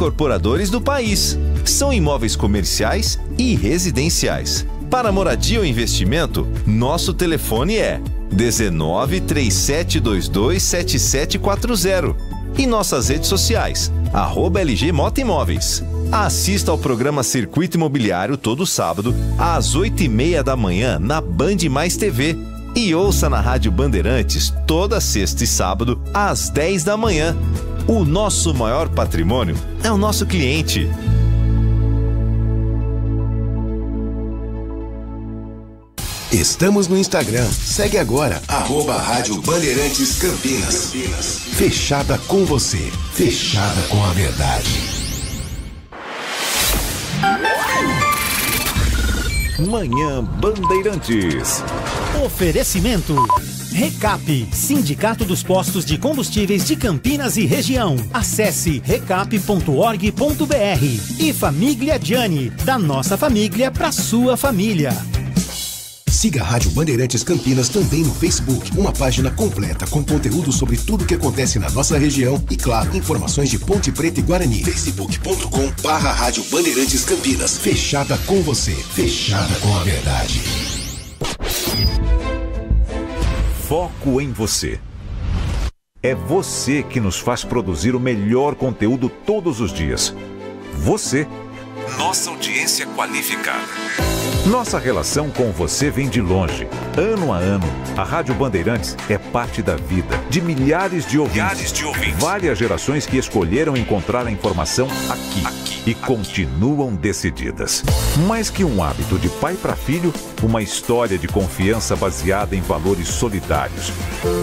incorporadores do país. São imóveis comerciais e residenciais. Para moradia ou investimento, nosso telefone é 19 3722 7740 e nossas redes sociais, @LG Mota Imóveis. Assista ao programa Circuito Imobiliário todo sábado, às 8h30 da manhã, na Band Mais TV. E ouça na Rádio Bandeirantes toda sexta e sábado, às 10 da manhã. O nosso maior patrimônio é o nosso cliente. Estamos no Instagram. Segue agora, @Rádio Bandeirantes Campinas. Fechada com você. Fechada com a verdade. Manhã Bandeirantes. Oferecimento. Recap, Sindicato dos Postos de Combustíveis de Campinas e Região. Acesse recap.org.br. E Família Gianni, da nossa família para sua família. Siga a Rádio Bandeirantes Campinas também no Facebook. Uma página completa com conteúdo sobre tudo o que acontece na nossa região e, claro, informações de Ponte Preta e Guarani. facebook.com/Rádio Bandeirantes Campinas. Fechada com você. Fechada com a verdade. Foco em você. É você que nos faz produzir o melhor conteúdo todos os dias. Você, nossa audiência qualificada. Nossa relação com você vem de longe. Ano a ano, a Rádio Bandeirantes é parte da vida de milhares de ouvintes. Várias gerações que escolheram encontrar a informação aqui e continuam decididas. Mais que um hábito de pai para filho, uma história de confiança baseada em valores solidários.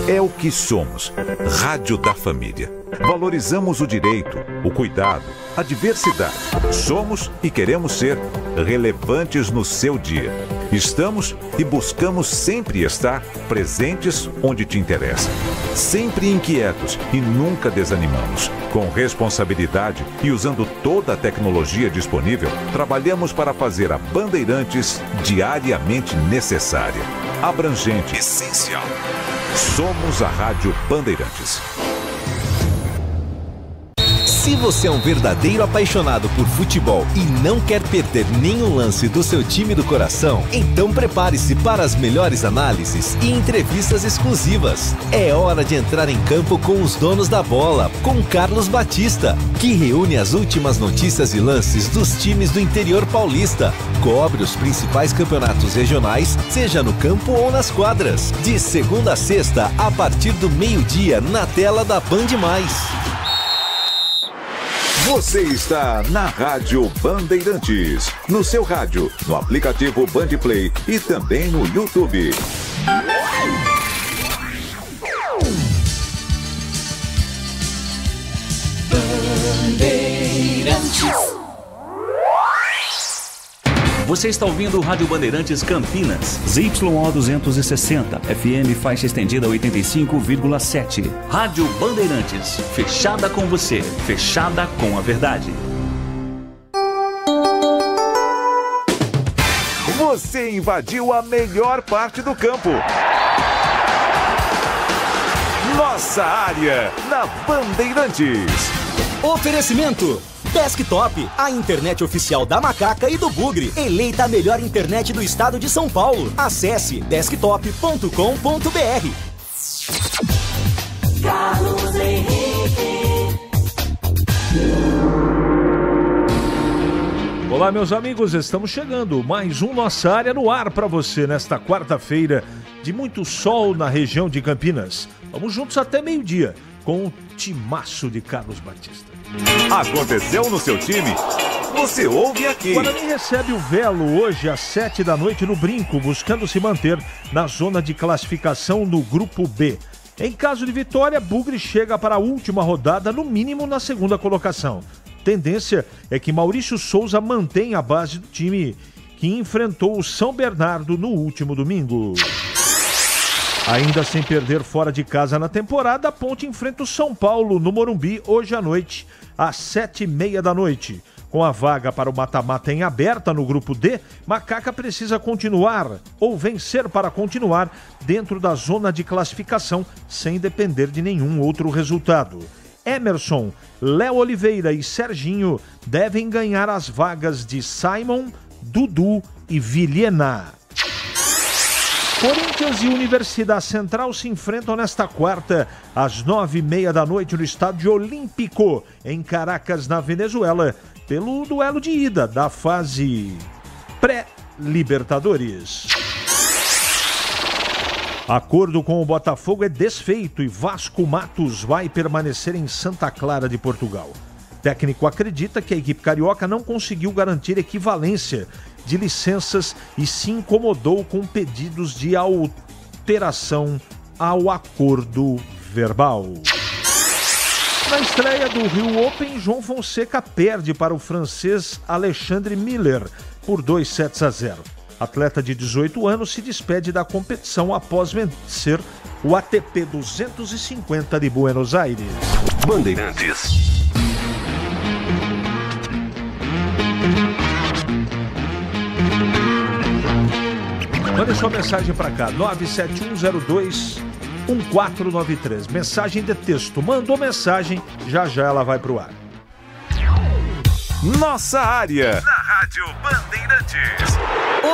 É o que somos. Rádio da Família. Valorizamos o direito, o cuidado, a diversidade. Somos e queremos ser relevantes no seu dia. Estamos e buscamos sempre estar presentes onde te interessa. Sempre inquietos e nunca desanimamos. Com responsabilidade e usando toda a tecnologia disponível, trabalhamos para fazer a Bandeirantes diariamente necessária, abrangente, essencial. Somos a Rádio Bandeirantes. Se você é um verdadeiro apaixonado por futebol e não quer perder nenhum lance do seu time do coração, então prepare-se para as melhores análises e entrevistas exclusivas. É hora de entrar em campo com os donos da bola, com Carlos Batista, que reúne as últimas notícias e lances dos times do interior paulista. Cobre os principais campeonatos regionais, seja no campo ou nas quadras. De segunda a sexta, a partir do meio-dia, na tela da Band Mais. Você está na Rádio Bandeirantes, no seu rádio, no aplicativo Bandplay e também no YouTube. Bandeirantes. Você está ouvindo o Rádio Bandeirantes Campinas, ZYO 260, FM faixa estendida 85,7. Rádio Bandeirantes, fechada com você, fechada com a verdade. Você invadiu a melhor parte do campo. Nossa área, na Bandeirantes. Oferecimento. Desktop, a internet oficial da Macaca e do Bugre. Eleita a melhor internet do estado de São Paulo. Acesse desktop.com.br. Carlos Henrique. Olá, meus amigos, estamos chegando. Mais um Nossa Área no ar para você nesta quarta-feira de muito sol na região de Campinas. Vamos juntos até meio-dia com o timaço de Carlos Batista. Aconteceu no seu time? Você ouve aqui. O Guarani recebe o Velo hoje às 7 da noite no Brinco, buscando se manter na zona de classificação no Grupo B. Em caso de vitória, Bugre chega para a última rodada, no mínimo na segunda colocação. Tendência é que Maurício Souza mantenha a base do time que enfrentou o São Bernardo no último domingo. Ainda sem perder fora de casa na temporada, a Ponte enfrenta o São Paulo no Morumbi hoje à noite, às 7h30 da noite. Com a vaga para o mata-mata em aberta no Grupo D, Macaca precisa continuar ou vencer para continuar dentro da zona de classificação, sem depender de nenhum outro resultado. Emerson, Léo Oliveira e Serginho devem ganhar as vagas de Simon, Dudu e Vilhena. Corinthians e Universidade Central se enfrentam nesta quarta, às 9h30 da noite, no Estádio Olímpico, em Caracas, na Venezuela, pelo duelo de ida da fase pré-Libertadores. Acordo com o Botafogo é desfeito e Vasco Matos vai permanecer em Santa Clara de Portugal. O técnico acredita que a equipe carioca não conseguiu garantir equivalência de licenças e se incomodou com pedidos de alteração ao acordo verbal. Na estreia do Rio Open, João Fonseca perde para o francês Alexandre Miller por 2-0. Atleta de 18 anos se despede da competição após vencer o ATP 250 de Buenos Aires. Bandeirantes. Mande sua mensagem para cá, 971021493. Mensagem de texto. Mandou mensagem, já ela vai pro ar. Nossa área. Na Rádio Bandeirantes.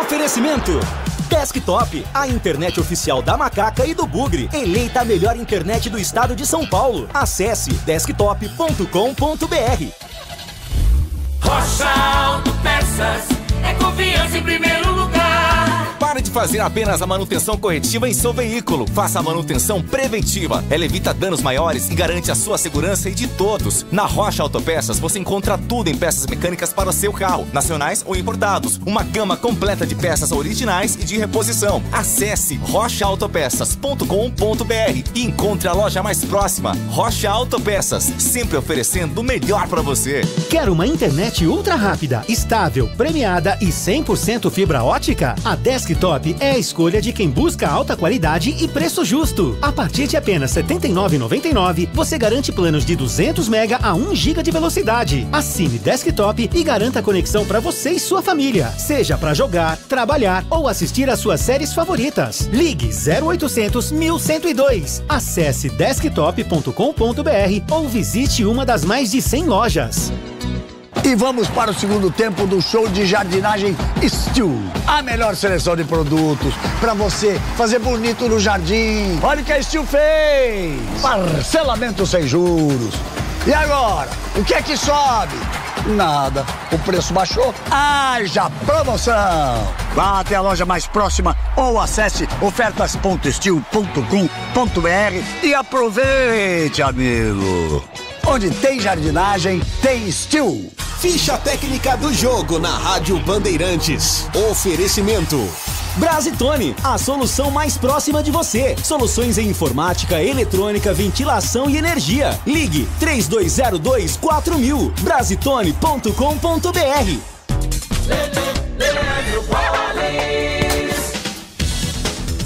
Oferecimento Desktop, a internet oficial da Macaca e do Bugre. Eleita a melhor internet do estado de São Paulo. Acesse desktop.com.br. Rocha Autopeças é confiança em primeiro lugar. Pare de fazer apenas a manutenção corretiva em seu veículo. Faça a manutenção preventiva. Ela evita danos maiores e garante a sua segurança e de todos. Na Rocha Autopeças você encontra tudo em peças mecânicas para o seu carro, nacionais ou importados. Uma gama completa de peças originais e de reposição. Acesse rochaautopeças.com.br e encontre a loja mais próxima. Rocha Autopeças, sempre oferecendo o melhor para você. Quer uma internet ultra rápida, estável, premiada e 100% fibra ótica? A Desktop é a escolha de quem busca alta qualidade e preço justo. A partir de apenas R$ 79,99, você garante planos de 200 MB a 1 GB de velocidade. Assine Desktop e garanta a conexão para você e sua família, seja para jogar, trabalhar ou assistir às suas séries favoritas. Ligue 0800 1102. Acesse desktop.com.br ou visite uma das mais de 100 lojas. E vamos para o segundo tempo do show de jardinagem Steel. A melhor seleção de produtos para você fazer bonito no jardim. Olha o que a Steel fez! Parcelamento sem juros. E agora? O que é que sobe? Nada. O preço baixou? Haja promoção! Vá até a loja mais próxima ou acesse ofertas.steel.com.br e aproveite, amigo! Onde tem jardinagem, tem Steel. Ficha técnica do jogo na Rádio Bandeirantes. Oferecimento Brasitone, a solução mais próxima de você. Soluções em informática, eletrônica, ventilação e energia. Ligue 3202-4000. Brasitone.com.br.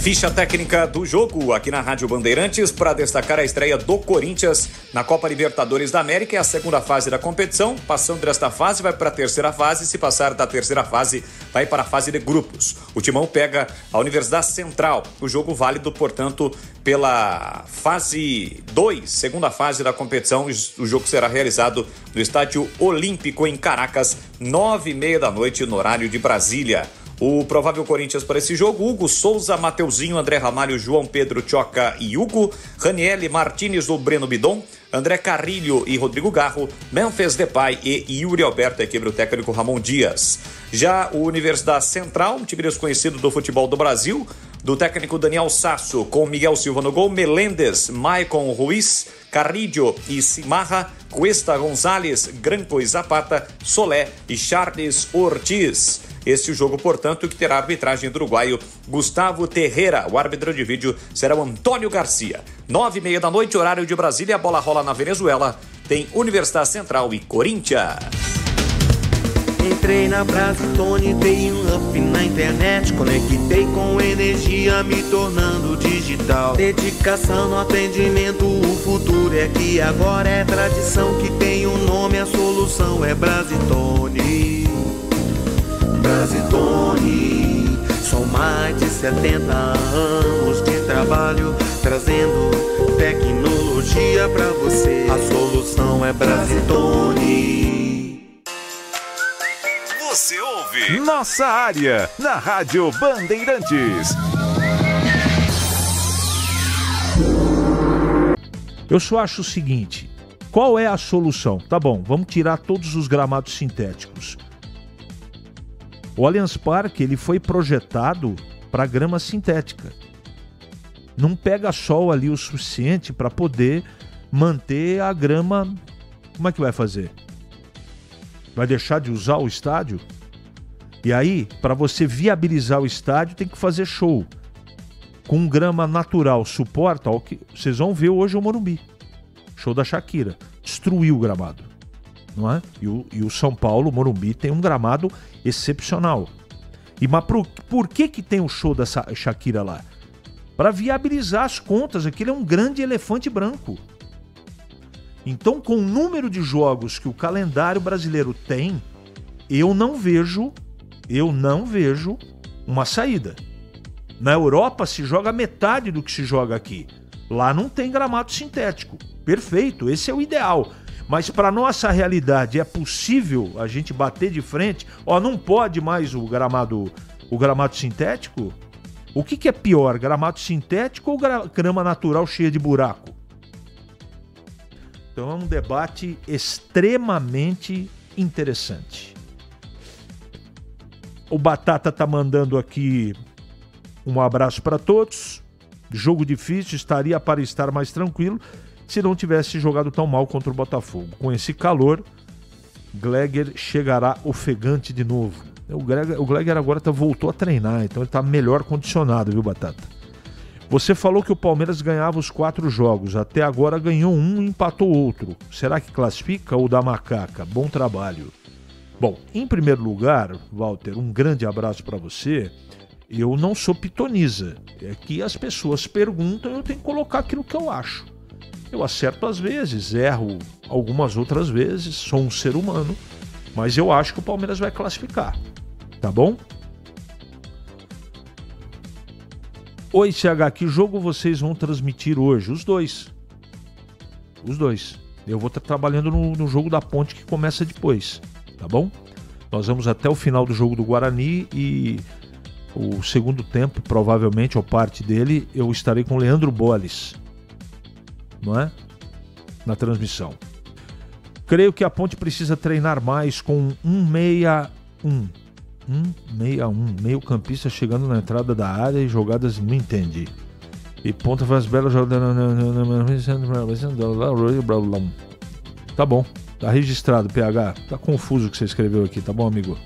Ficha técnica do jogo aqui na Rádio Bandeirantes para destacar a estreia do Corinthians na Copa Libertadores da América. É a segunda fase da competição. Passando desta fase, vai para a terceira fase. Se passar da terceira fase, vai para a fase de grupos. O Timão pega a Universidade Central. O jogo válido, portanto, pela fase 2, segunda fase da competição. O jogo será realizado no Estádio Olímpico em Caracas, 9h30 da noite, no horário de Brasília. O provável Corinthians para esse jogo: Hugo Souza, Mateuzinho, André Ramalho, João Pedro, Tchoca e Hugo, Raniele Martínez ou Breno Bidon, André Carrilho e Rodrigo Garro, Memphis Depay e Yuri Alberto, equipe do técnico Ramon Dias. Já o Universidade Central, um time desconhecido do futebol do Brasil, do técnico Daniel Sasso, com Miguel Silva no gol, Meléndez, Maicon Ruiz, Carrillo e Simarra, Cuesta Gonzalez, Granco e Zapata, Solé e Charles Ortiz. Este jogo, portanto, que terá a arbitragem do uruguaio Gustavo Terreira. O árbitro de vídeo será o Antônio Garcia. 9h30 da noite, horário de Brasília, a bola rola na Venezuela. Tem Universidade Central e Corinthians. Entrei na Brasitone, dei um up na internet, conectei com energia, me tornando digital. Dedicação no atendimento, o futuro é aqui, agora é tradição que tem um nome, a solução é Brasitone. Brasitone, são mais de 70 anos de trabalho. trabalho, trazendo tecnologia pra você. A solução é Brasitone. Você ouve Nossa Área na Rádio Bandeirantes. Eu só acho o seguinte, qual é a solução? Tá bom, vamos tirar todos os gramados sintéticos. O Allianz Parque, ele foi projetado para grama sintética. Não pega sol ali o suficiente para poder manter a grama. Como é que vai fazer? Vai deixar de usar o estádio? E aí, para você viabilizar o estádio, tem que fazer show. Com grama natural, suporta o que vocês vão ver hoje o Morumbi. Show da Shakira. Destruiu o gramado. Não é? E o São Paulo, o Morumbi, tem um gramado excepcional. Mas por que tem o show da Shakira lá? Para viabilizar as contas. Aquilo é um grande elefante branco. Então, com o número de jogos que o calendário brasileiro tem, eu não vejo uma saída. Na Europa se joga metade do que se joga aqui. Lá não tem gramado sintético. Perfeito, esse é o ideal. Mas para nossa realidade é possível a gente bater de frente? Não pode mais o gramado sintético? O que é pior, gramado sintético ou grama natural cheia de buraco? Então é um debate extremamente interessante. O Batata tá mandando aqui um abraço para todos. Jogo difícil, estaria para estar mais tranquilo se não tivesse jogado tão mal contra o Botafogo. Com esse calor, Gleger chegará ofegante de novo. O Gleger agora voltou a treinar, então ele está melhor condicionado, viu, Batata? Você falou que o Palmeiras ganhava os 4 jogos. Até agora ganhou um e empatou outro. Será que classifica ou dá macaca? Bom trabalho. Bom, em primeiro lugar, Walter, um grande abraço para você. Eu não sou pitoniza. É que as pessoas perguntam e eu tenho que colocar aquilo que eu acho. Eu acerto às vezes, erro algumas outras vezes, sou um ser humano, mas eu acho que o Palmeiras vai classificar. Tá bom? Oi, CH, que jogo vocês vão transmitir hoje? Os dois. Eu vou estar trabalhando no jogo da Ponte que começa depois. Tá bom? Nós vamos até o final do jogo do Guarani e o segundo tempo, provavelmente, ou parte dele, eu estarei com o Leandro Bolles, não é? Na transmissão. Creio que a Ponte precisa treinar mais com 161. 161. Meio campista chegando na entrada da área e jogadas não entendi. E ponta faz belas jogadas. Tá bom. Tá registrado, PH. Tá confuso o que você escreveu aqui, tá bom, amigo?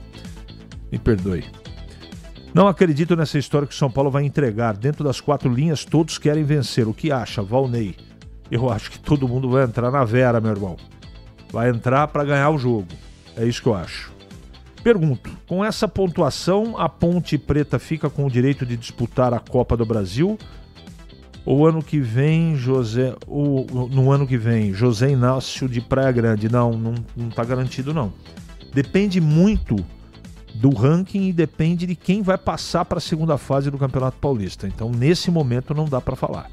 Me perdoe. Não acredito nessa história que o São Paulo vai entregar. Dentro das 4 linhas, todos querem vencer. O que acha, Valnei? Eu acho que todo mundo vai entrar na Vera, meu irmão. Vai entrar para ganhar o jogo. É isso que eu acho. Pergunto, com essa pontuação, a Ponte Preta fica com o direito de disputar a Copa do Brasil? Ou ano que vem, no ano que vem, José Inácio de Praia Grande? Não está garantido, não. Depende muito do ranking e depende de quem vai passar para a segunda fase do Campeonato Paulista. Então, nesse momento, não dá para falar.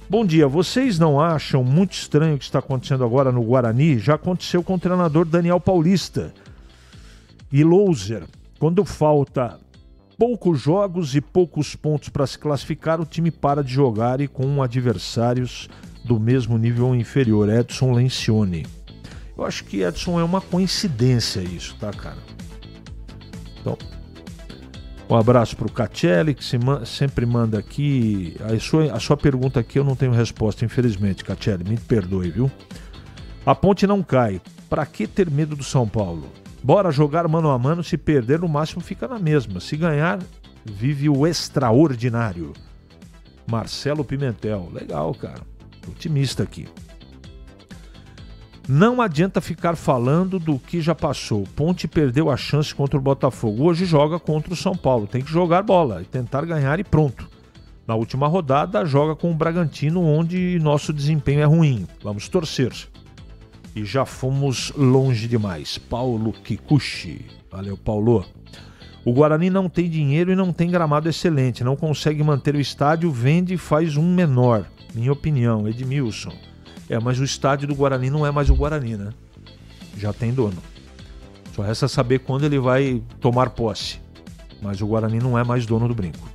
Bom dia, vocês não acham muito estranho o que está acontecendo agora no Guarani? Já aconteceu com o treinador Daniel Paulista e Louser. Quando falta poucos jogos e poucos pontos para se classificar, o time para de jogar e com adversários do mesmo nível ou inferior. Edson Lencioni. Eu acho que, Edson, é uma coincidência isso, tá, cara? Então, um abraço para o Catelli, que sempre manda aqui. A sua pergunta aqui eu não tenho resposta, infelizmente, Catelli. Me perdoe, viu? A Ponte não cai. Para que ter medo do São Paulo? Bora jogar mano a mano, se perder no máximo fica na mesma. Se ganhar, vive o extraordinário. Marcelo Pimentel. Legal, cara. Otimista aqui. Não adianta ficar falando do que já passou. Ponte perdeu a chance contra o Botafogo. Hoje joga contra o São Paulo. Tem que jogar bola e tentar ganhar e pronto. Na última rodada, joga com o Bragantino, onde nosso desempenho é ruim. Vamos torcer. E já fomos longe demais. Paulo Kikuchi. Valeu, Paulo. O Guarani não tem dinheiro e não tem gramado excelente, não consegue manter o estádio, vende e faz um menor, minha opinião, Edmilson. Mas o estádio do Guarani não é mais o Guarani, né? Já tem dono. Só resta saber quando ele vai tomar posse. Mas o Guarani não é mais dono do Brinco.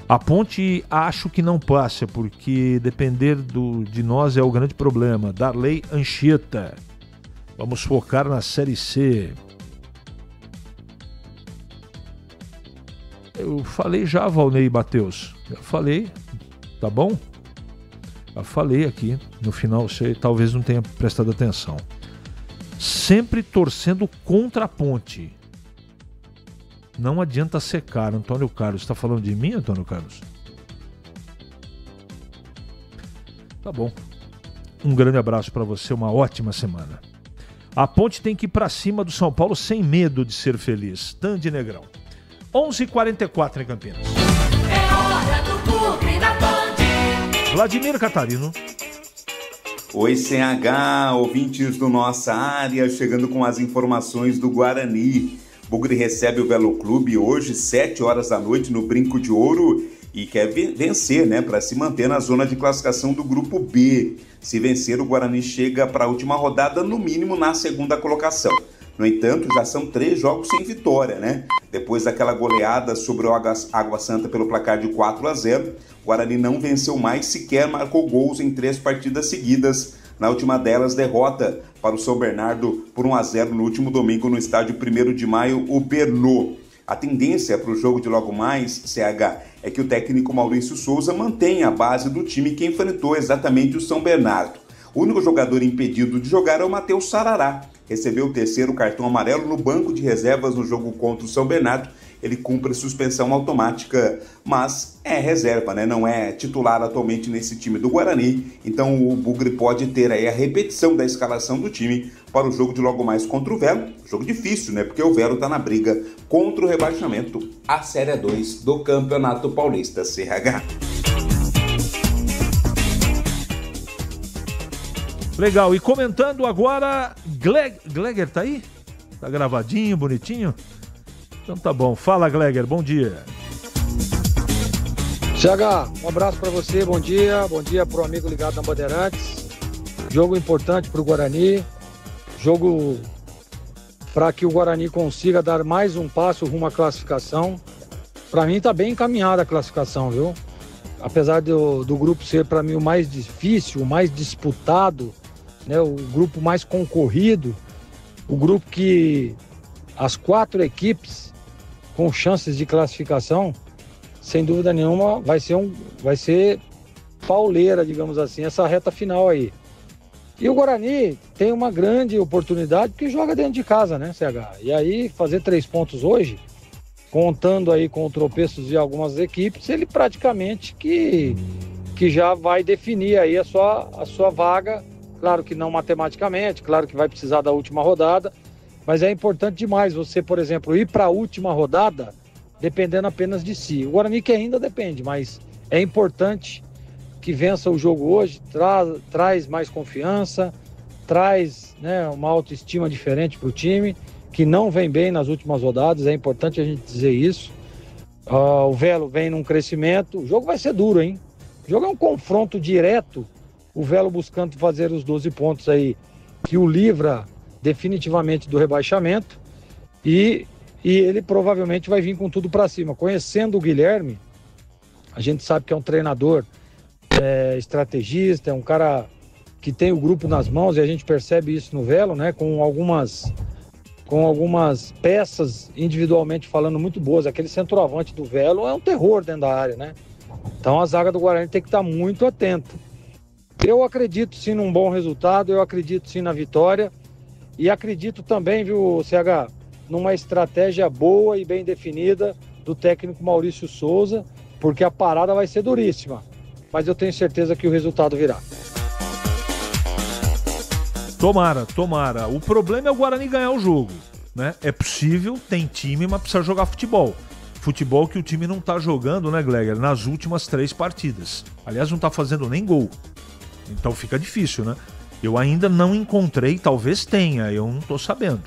A Ponte acho que não passa, porque depender de nós é o grande problema. Darley Anchieta. Vamos focar na Série C. Eu falei já, Valnei Mateus. Já falei, tá bom? Já falei aqui. No final você talvez não tenha prestado atenção. Sempre torcendo contra a Ponte. Não adianta secar, Antônio Carlos. Está falando de mim, Antônio Carlos? Tá bom. Um grande abraço para você, uma ótima semana. A Ponte tem que ir para cima do São Paulo sem medo de ser feliz. Tandy Negrão. 11h44 em Campinas. É hora do Bugre da Band. Vladimir Catarino. Oi, CH, ouvintes do Nossa Área, chegando com as informações do Guarani. Bugre recebe o Velo Clube hoje, 7 horas da noite, no Brinco de Ouro, e quer vencer, né, para se manter na zona de classificação do Grupo B. Se vencer, o Guarani chega para a última rodada, no mínimo na segunda colocação. No entanto, já são 3 jogos sem vitória, né? Depois daquela goleada sobre o Água Santa pelo placar de 4-0, o Guarani não venceu mais, sequer marcou gols em 3 partidas seguidas. Na última delas, derrota para o São Bernardo por 1-0 no último domingo no estádio 1º de Maio, o Bernô. A tendência para o jogo de logo mais, CH, é que o técnico Maurício Souza mantenha a base do time que enfrentou exatamente o São Bernardo. O único jogador impedido de jogar é o Matheus Sarará. Recebeu o 3º cartão amarelo no banco de reservas no jogo contra o São Bernardo. Ele cumpre suspensão automática, mas é reserva, né? Não é titular atualmente nesse time do Guarani. Então o Bugre pode ter aí a repetição da escalação do time para o jogo de logo mais contra o Velo. Jogo difícil, né? Porque o Velo está na briga contra o rebaixamento à Série 2 do Campeonato Paulista CH. Legal, e comentando agora, Gleger tá aí? Tá gravadinho, bonitinho? Então tá bom, fala Gleger, bom dia. CH, um abraço para você, bom dia pro amigo ligado na Bandeirantes. Jogo importante pro Guarani, jogo para que o Guarani consiga dar mais um passo rumo à classificação. Para mim tá bem encaminhada a classificação, viu? Apesar do grupo ser para mim o mais difícil, o mais disputado, né, o grupo mais concorrido, o grupo que as 4 equipes com chances de classificação, sem dúvida nenhuma, vai ser pauleira, digamos assim, essa reta final aí. E o Guarani tem uma grande oportunidade porque joga dentro de casa, né, CH? E aí fazer 3 pontos hoje, contando aí com tropeços de algumas equipes, ele praticamente que já vai definir aí a sua vaga. Claro que não matematicamente, claro que vai precisar da última rodada, mas é importante demais você, por exemplo, ir para a última rodada dependendo apenas de si. O Guarani que ainda depende, mas é importante que vença o jogo hoje, traz mais confiança, traz, né, uma autoestima diferente para o time, que não vem bem nas últimas rodadas, é importante a gente dizer isso. O Velo vem num crescimento, o jogo vai ser duro, hein? O jogo é um confronto direto, o Velo buscando fazer os 12 pontos aí, que o livra definitivamente do rebaixamento, e ele provavelmente vai vir com tudo para cima. Conhecendo o Guilherme, a gente sabe que é um treinador estrategista, é um cara que tem o grupo nas mãos, e a gente percebe isso no Velo, né? Com algumas peças individualmente falando muito boas. Aquele centroavante do Velo é um terror dentro da área, né? Então a zaga do Guarani tem que estar muito atenta. Eu acredito sim num bom resultado, eu acredito sim na vitória, e acredito também, viu, CH, numa estratégia boa e bem definida do técnico Maurício Souza, porque a parada vai ser duríssima, mas eu tenho certeza que o resultado virá. Tomara. O problema é o Guarani ganhar o jogo, né? É possível, tem time, mas precisa jogar futebol. Futebol que o time não tá jogando, né, Gleger? Nas últimas 3 partidas. Aliás, não tá fazendo nem gol. Então fica difícil, né? Eu ainda não encontrei, talvez tenha, eu não tô sabendo.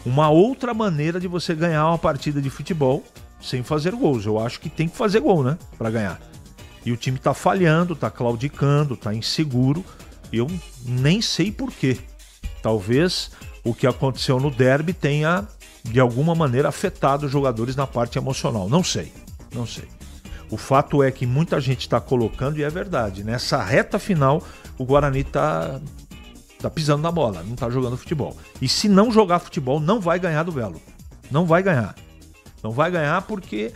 uma outra maneira de você ganhar uma partida de futebol sem fazer gols. Eu acho que tem que fazer gol, né? Para ganhar. E o time tá falhando, tá claudicando, tá inseguro. Eu nem sei por quê. Talvez o que aconteceu no derby tenha, de alguma maneira, afetado os jogadores na parte emocional. Não sei. O fato é que muita gente está colocando, e é verdade, nessa reta final, o Guarani tá pisando na bola, não tá jogando futebol. E se não jogar futebol, não vai ganhar do Velo. Não vai ganhar. Não vai ganhar porque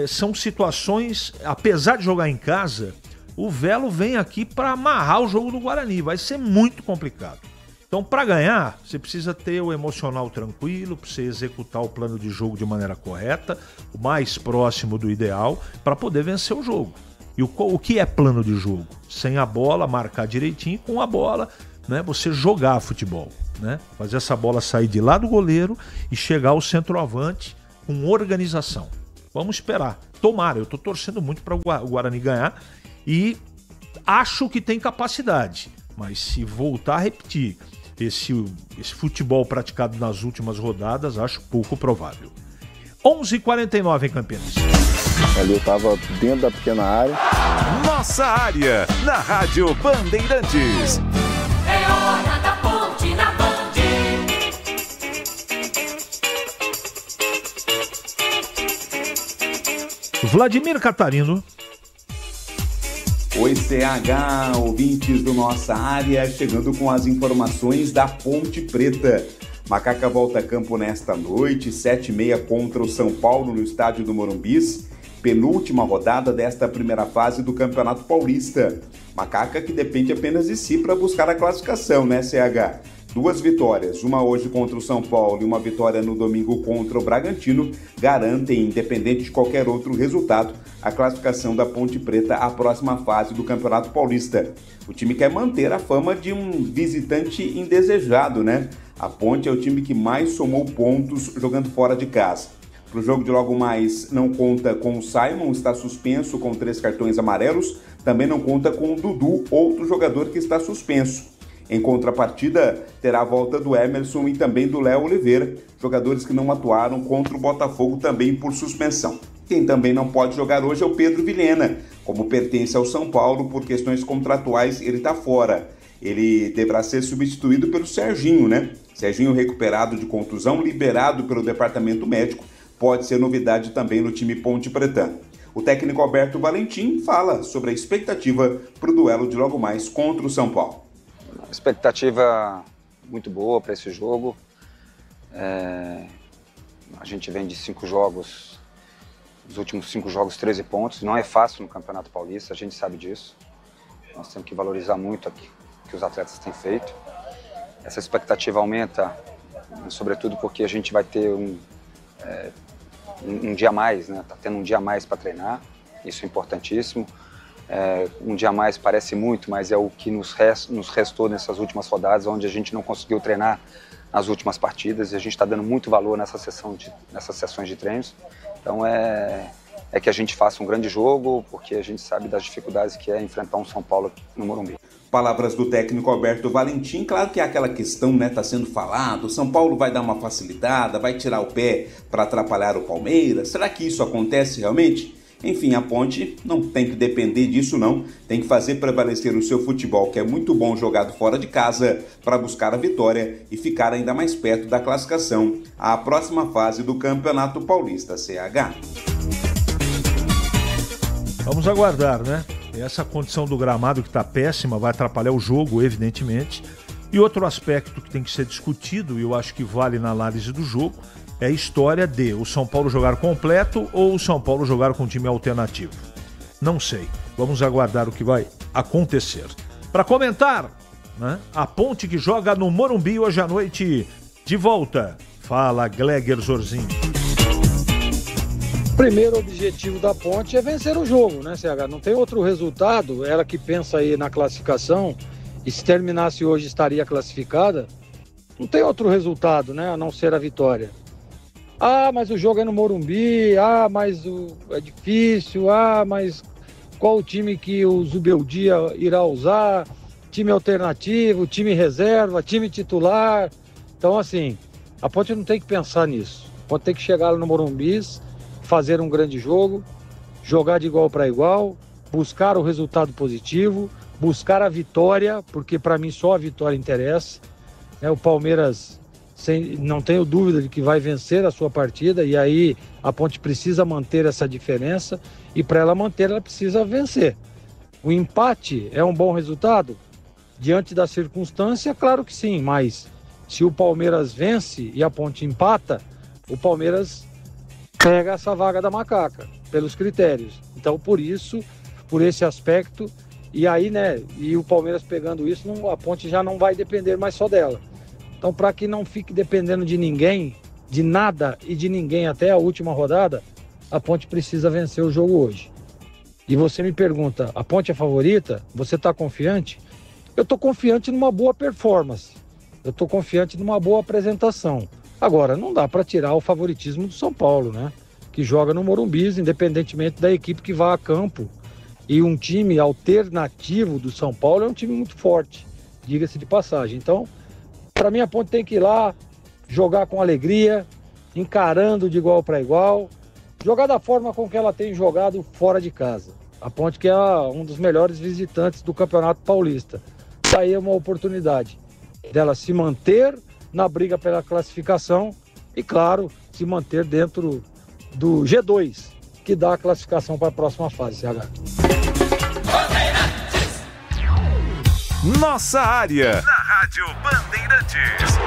são situações, apesar de jogar em casa, o Velo vem aqui para amarrar o jogo do Guarani. Vai ser muito complicado. Então, para ganhar, você precisa ter o emocional tranquilo, para você executar o plano de jogo de maneira correta, o mais próximo do ideal, para poder vencer o jogo. E o que é plano de jogo? Sem a bola, marcar direitinho, com a bola, né, você jogar futebol, né? Fazer essa bola sair de lá do goleiro e chegar ao centroavante com organização. Vamos esperar. Tomara, eu estou torcendo muito para o Guarani ganhar e acho que tem capacidade. Mas se voltar a repetir esse futebol praticado nas últimas rodadas, acho pouco provável. 11h49 em Campinas. Ali eu estava dentro da pequena área. Nossa área, na Rádio Bandeirantes. É hora da Ponte na Band. Vladimir Catarino. Oi, CH, ouvintes do Nossa Área, chegando com as informações da Ponte Preta. Macaca volta a campo nesta noite, 7h30 contra o São Paulo no estádio do Morumbis, penúltima rodada desta primeira fase do Campeonato Paulista. Macaca que depende apenas de si para buscar a classificação, né, CH? 2 vitórias, uma hoje contra o São Paulo e uma vitória no domingo contra o Bragantino, garantem, independente de qualquer outro resultado, a classificação da Ponte Preta à próxima fase do Campeonato Paulista. O time quer manter a fama de um visitante indesejado, né? A Ponte é o time que mais somou pontos jogando fora de casa. Para o jogo de logo mais, não conta com o Simon, está suspenso com 3 cartões amarelos, também não conta com o Dudu, outro jogador que está suspenso. Em contrapartida, terá a volta do Emerson e também do Léo Oliveira, jogadores que não atuaram contra o Botafogo também por suspensão. Quem também não pode jogar hoje é o Pedro Vilhena. Como pertence ao São Paulo, por questões contratuais, ele está fora. Ele deverá ser substituído pelo Serginho, né? Serginho recuperado de contusão, liberado pelo departamento médico, pode ser novidade também no time Ponte Pretano. O técnico Alberto Valentim fala sobre a expectativa para o duelo de logo mais contra o São Paulo. Expectativa muito boa para esse jogo. A gente vem de 5 jogos, os últimos 5 jogos 13 pontos. Não é fácil no Campeonato Paulista, a gente sabe disso. Nós temos que valorizar muito o que os atletas têm feito. Essa expectativa aumenta, sobretudo porque a gente vai ter um dia a mais, né? Tá tendo um dia a mais para treinar, isso é importantíssimo. Um dia a mais parece muito, mas é o que nos restou nessas últimas rodadas, onde a gente não conseguiu treinar nas últimas partidas, e a gente está dando muito valor nessas sessões de treinos. Então é que a gente faça um grande jogo, porque a gente sabe das dificuldades que é enfrentar um São Paulo no Morumbi. Palavras do técnico Alberto Valentim. Claro que é aquela questão, né, tá sendo falado, o São Paulo vai dar uma facilitada, vai tirar o pé para atrapalhar o Palmeiras. Será que isso acontece realmente? Enfim, a Ponte não tem que depender disso não, tem que fazer prevalecer o seu futebol, que é muito bom jogado fora de casa, para buscar a vitória e ficar ainda mais perto da classificação à próxima fase do Campeonato Paulista, CH. Vamos aguardar, né? Essa condição do gramado que está péssima vai atrapalhar o jogo, evidentemente. E outro aspecto que tem que ser discutido, e eu acho que vale na análise do jogo, é a história de o São Paulo jogar completo ou o São Paulo jogar com time alternativo. Não sei. Vamos aguardar o que vai acontecer. Para comentar, né, a Ponte que joga no Morumbi hoje à noite de volta. Fala, Gleger Zorzinho. O primeiro objetivo da Ponte é vencer o jogo, né, CH? Não tem outro resultado. Ela que pensa aí na classificação, e se terminasse hoje estaria classificada, não tem outro resultado, né, a não ser a vitória. Ah, mas o jogo é no Morumbi, mas é difícil, mas qual o time que o Zubeldia irá usar, time alternativo, time reserva, time titular. Então, assim, A Ponte não tem que pensar nisso. A Ponte tem que chegar lá no Morumbi, fazer um grande jogo, jogar de igual para igual, buscar o resultado positivo, buscar a vitória, porque para mim só a vitória interessa. O Palmeiras, não tenho dúvida de que vai vencer a sua partida, e aí a Ponte precisa manter essa diferença, e para ela manter, ela precisa vencer. O empate é um bom resultado? Diante da circunstância, claro que sim, mas se o Palmeiras vence e a Ponte empata, o Palmeiras pega essa vaga da Macaca, pelos critérios. Então, por isso, por esse aspecto, e aí, e o Palmeiras pegando isso, a Ponte já não vai depender mais só dela. Então, para que não fique dependendo de ninguém, de nada e de ninguém até a última rodada, a Ponte precisa vencer o jogo hoje. E você me pergunta, a Ponte é favorita? Você está confiante? Eu estou confiante numa boa performance. Eu estou confiante numa boa apresentação. Agora, não dá para tirar o favoritismo do São Paulo, que joga no Morumbi, independentemente da equipe que vá a campo. E um time alternativo do São Paulo é um time muito forte, diga-se de passagem. Então, para mim, a Ponte tem que ir lá, jogar com alegria, encarando de igual para igual, jogar da forma com que ela tem jogado fora de casa. A Ponte que é um dos melhores visitantes do Campeonato Paulista. Aí é uma oportunidade dela se manter na briga pela classificação e, claro, se manter dentro do G2, que dá a classificação para a próxima fase, CH. Nossa área, na Rádio Bandeirantes.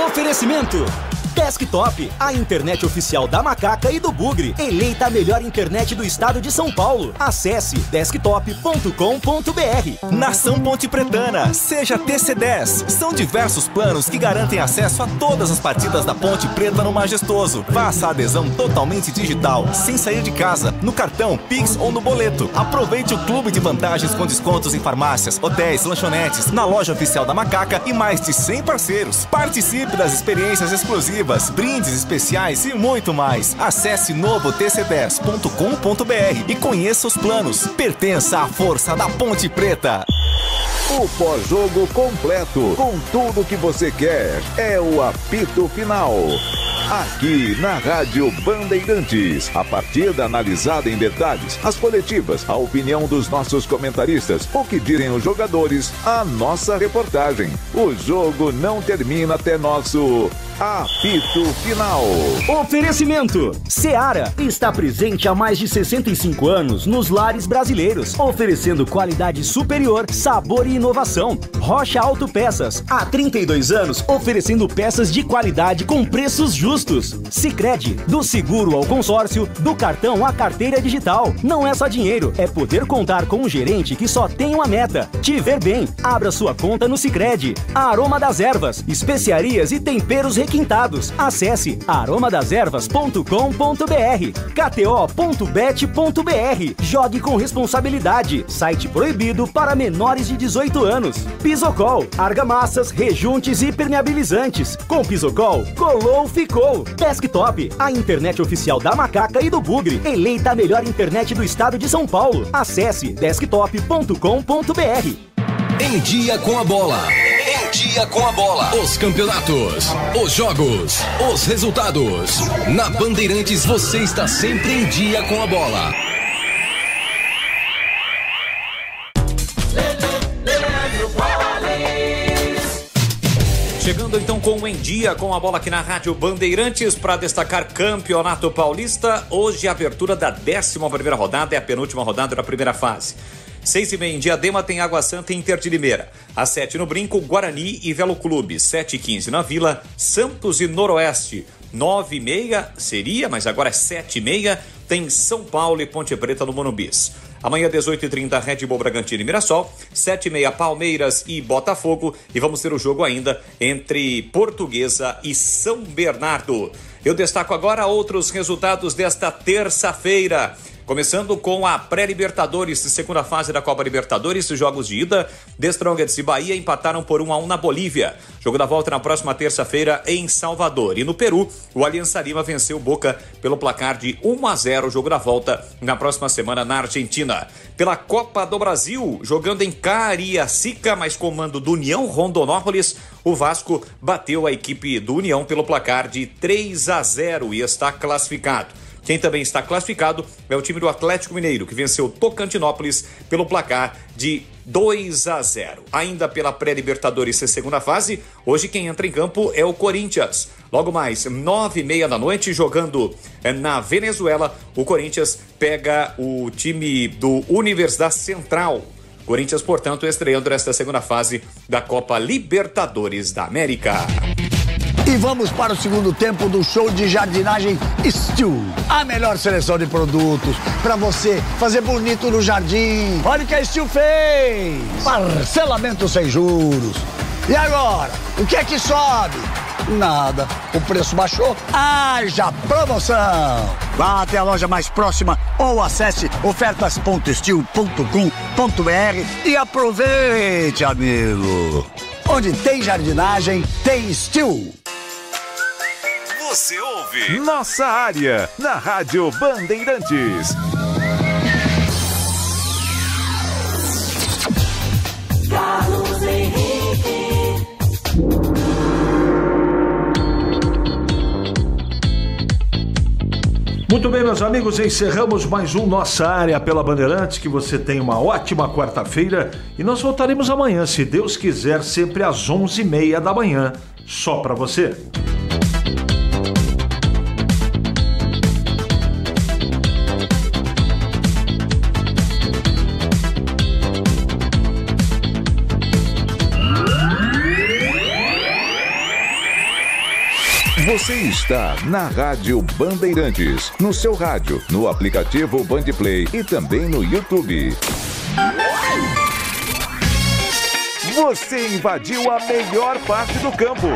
Oferecimento Desktop, a internet oficial da Macaca e do Bugre, eleita a melhor internet do estado de São Paulo. Acesse desktop.com.br. Nação Ponte Pretana, seja TC10. São diversos planos que garantem acesso a todas as partidas da Ponte Preta no Majestoso. Faça a adesão totalmente digital, sem sair de casa, no cartão, Pix ou no boleto. Aproveite o clube de vantagens com descontos em farmácias, hotéis, lanchonetes, na loja oficial da Macaca e mais de 100 parceiros. Participe das experiências exclusivas, brindes especiais e muito mais. Acesse novotc10.com.br e conheça os planos. Pertença à força da Ponte Preta. O pós-jogo completo, com tudo que você quer, é o apito final. Aqui na Rádio Bandeirantes, a partida analisada em detalhes, as coletivas, a opinião dos nossos comentaristas, o que dizem os jogadores, a nossa reportagem. O jogo não termina até nosso apito final. Oferecimento Seara está presente há mais de 65 anos nos lares brasileiros, oferecendo qualidade superior, sabor e inovação. Rocha Autopeças, há 32 anos, oferecendo peças de qualidade com preços justos. Sicredi, do seguro ao consórcio, do cartão à carteira digital. Não é só dinheiro, é poder contar com um gerente que só tem uma meta: te ver bem. Abra sua conta no Sicredi. Aroma das Ervas, especiarias e temperos requintados. Acesse aromadaservas.com.br. kto.bet.br. Jogue com responsabilidade. Site proibido para menores de 18 anos. Pisocol, argamassas, rejuntes e permeabilizantes. Com Pisocol, colou, ficou. Desktop, a internet oficial da Macaca e do Bugre, eleita a melhor internet do estado de São Paulo. Acesse desktop.com.br. Em dia com a bola. Em dia com a bola. Os campeonatos, os jogos, os resultados. Na Bandeirantes você está sempre em dia com a bola. Chegando então com o Em Dia com a bola aqui na Rádio Bandeirantes para destacar Campeonato Paulista. Hoje a abertura da 11ª rodada, é a penúltima rodada da primeira fase. 6h30 em Diadema tem Água Santa e Inter de Limeira. Às 7 no Brinco, Guarani e Velo Clube. 7h15 na Vila, Santos e Noroeste. 9h30 seria, mas agora é 7h30, tem São Paulo e Ponte Preta no Monumbis. Amanhã, 18h30, Red Bull Bragantino e Mirassol. 7h30, Palmeiras e Botafogo. E vamos ter o jogo ainda entre Portuguesa e São Bernardo. Eu destaco agora outros resultados desta terça-feira. Começando com a pré-Libertadores, segunda fase da Copa Libertadores, jogos de ida. The Strongest e Bahia empataram por 1-1 na Bolívia. Jogo da volta na próxima terça-feira em Salvador. E no Peru, o Alianza Lima venceu o Boca pelo placar de 1-0. Jogo da volta na próxima semana na Argentina. Pela Copa do Brasil, jogando em Cariacica, mas comando do União Rondonópolis, o Vasco bateu a equipe do União pelo placar de 3-0 e está classificado. Quem também está classificado é o time do Atlético Mineiro, que venceu o Tocantinópolis pelo placar de 2-0. Ainda pela pré-Libertadores segunda fase, hoje quem entra em campo é o Corinthians. Logo mais, 9h30 da noite, jogando na Venezuela, o Corinthians pega o time do Universidade Central. Corinthians, portanto, estreando nesta segunda fase da Copa Libertadores da América. E vamos para o segundo tempo do show de jardinagem Steel. A melhor seleção de produtos para você fazer bonito no jardim. Olha o que a Steel fez. Parcelamento sem juros. E agora? O que é que sobe? Nada. O preço baixou? Haja promoção. Vá até a loja mais próxima ou acesse ofertas.steel.com.br e aproveite, amigo. Onde tem jardinagem, tem Steel. Você ouve Nossa Área, na Rádio Bandeirantes. Carlos Henrique. Muito bem, meus amigos, encerramos mais um Nossa Área pela Bandeirantes. Que você tenha uma ótima quarta-feira e nós voltaremos amanhã, se Deus quiser, sempre às 11h30 da manhã, só para você. Você está na Rádio Bandeirantes, no seu rádio, no aplicativo Bandplay e também no YouTube. Você invadiu a melhor parte do campo.